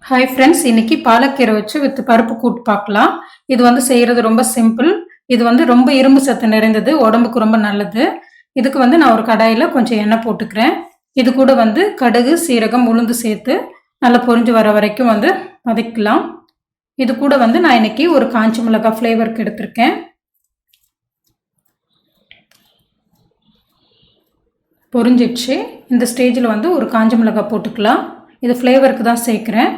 Hi friends, இன்னைக்கு பாலக்கீரை வச்சு with பருப்பு கூட்டு பார்க்கலாம். இது வந்து செய்கிறது ரொம்ப சிம்பிள். இது வந்து ரொம்ப இரும்பு சத்து நிறைந்தது, உடம்புக்கு ரொம்ப நல்லது. இதுக்கு வந்து நான் ஒரு கடாயில் கொஞ்சம் எண்ணெய் போட்டுக்கிறேன். இது கூட வந்து கடுகு, சீரகம், உளுந்து சேர்த்து நல்லா பொரிஞ்சு வர வரைக்கும் வந்து வதக்கலாம். இது கூட வந்து நான் இன்னைக்கு ஒரு காஞ்ச மிளகாய் ஃப்ளேவருக்கு எடுத்திருக்கேன். பொரிஞ்சிடுச்சு. இந்த ஸ்டேஜில் வந்து ஒரு காஞ்ச மிளகாய் போட்டுக்கலாம். இது ஃப்ளேவருக்கு தான் சேர்க்குறேன்.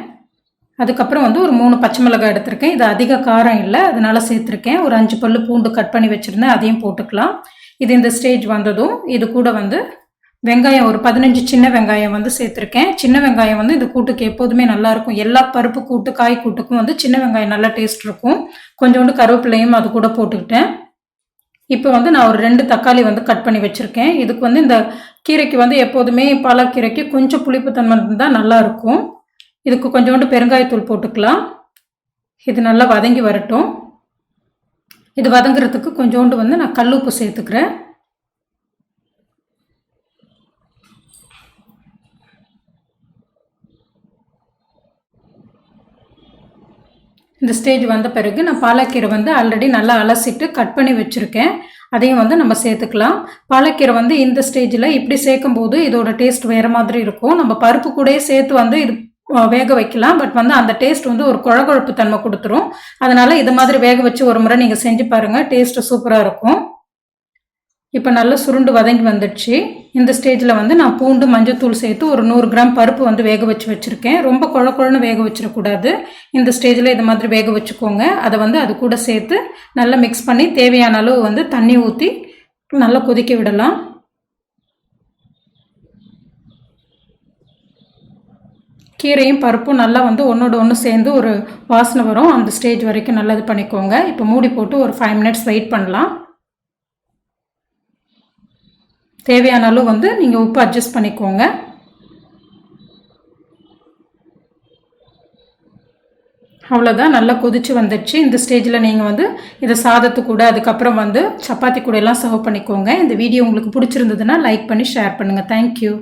அதுக்கப்புறம் வந்து ஒரு 3 பச்சை மிளகாய் எடுத்திருக்கேன். இது அதிக காரம் இல்லை, அதனால சேர்த்துருக்கேன். ஒரு 5 பல்லு பூண்டு கட் பண்ணி வச்சுருந்தேன், அதையும் போட்டுக்கலாம். இது இந்த ஸ்டேஜ் வந்ததும் இது கூட வந்து வெங்காயம் ஒரு 15 சின்ன வெங்காயம் வந்து சேர்த்துருக்கேன். சின்ன வெங்காயம் வந்து இந்த கூட்டுக்கு எப்போதுமே நல்லாயிருக்கும். எல்லா பருப்பு கூட்டு, காய் கூட்டுக்கும் வந்து சின்ன வெங்காயம் நல்லா டேஸ்ட் இருக்கும். கொஞ்சோண்டு கருவேப்பிலையும் அது கூட போட்டுக்கிட்டேன். இப்போ வந்து நான் ஒரு 2 தக்காளி வந்து கட் பண்ணி வச்சுருக்கேன். இதுக்கு வந்து இந்த கீரைக்கு வந்து எப்போதுமே பாலக்கீரைக்கு கொஞ்சம் புளிப்புத்தன்மை இருந்தால் நல்லாயிருக்கும். இதுக்கு கொஞ்சோண்டு பெருங்காயத்தூள் போட்டுக்கலாம். இது நல்லா வதங்கி வரட்டும். இது வதங்குறதுக்கு கொஞ்சோண்டு வந்து நான் கல்லுப்பு சேர்த்துக்கிறேன். இந்த ஸ்டேஜ் வந்த பிறகு நான் பாலக்கீரை வந்து ஆல்ரெடி நல்லா அலசிட்டு கட் பண்ணி வச்சுருக்கேன். அதையும் வந்து நம்ம சேர்த்துக்கலாம். பாலக்கீரை வந்து இந்த ஸ்டேஜில் இப்படி சேர்க்கும் போது இதோட டேஸ்ட் வேறு மாதிரி இருக்கும். நம்ம பருப்பு கூடயே சேர்த்து வந்து இது வேக வைக்கலாம். பட் வந்து அந்த டேஸ்ட் வந்து ஒரு குழகுழப்பு தன்மை கொடுத்துரும். அதனால இது மாதிரி வேக வச்சு ஒரு முறை நீங்கள் செஞ்சு பாருங்கள், டேஸ்ட்டு சூப்பராக இருக்கும். இப்போ நல்லா சுருண்டு வதங்கி வந்துடுச்சு. இந்த ஸ்டேஜில் வந்து நான் பூண்டு, மஞ்சத்தூள் சேர்த்து ஒரு 100 கிராம் பருப்பு வந்து வேக வச்சுருக்கேன். ரொம்ப குழன்னு வேக வச்சிடக்கூடாது. இந்த ஸ்டேஜில் இது மாதிரி வேக வச்சுக்கோங்க. அதை வந்து அது கூட சேர்த்து நல்லா மிக்ஸ் பண்ணி தேவையான அளவு வந்து தண்ணி ஊற்றி நல்லா கொதிக்க விடலாம். கீரையும் பருப்பும் நல்லா வந்து ஒன்றோட ஒன்று சேர்ந்து ஒரு வாசனை வரும். அந்த ஸ்டேஜ் வரைக்கும் நல்லா இது பண்ணிக்கோங்க. இப்போ மூடி போட்டு ஒரு 5 மினிட்ஸ் வெயிட் பண்ணலாம். தேவையான அளவு வந்து நீங்கள் உப்பு அட்ஜஸ்ட் பண்ணிக்கோங்க. அவ்வளோதான், நல்லா கொதிச்சு வந்துடுச்சு. இந்த ஸ்டேஜில் நீங்கள் வந்து இதை சாதத்து கூட, அதுக்கப்புறம் வந்து சப்பாத்தி கூட எல்லாம் சர்வ் பண்ணிக்கோங்க. இந்த வீடியோ உங்களுக்கு பிடிச்சிருந்ததுன்னா லைக் பண்ணி ஷேர் பண்ணுங்கள். தேங்க்யூ.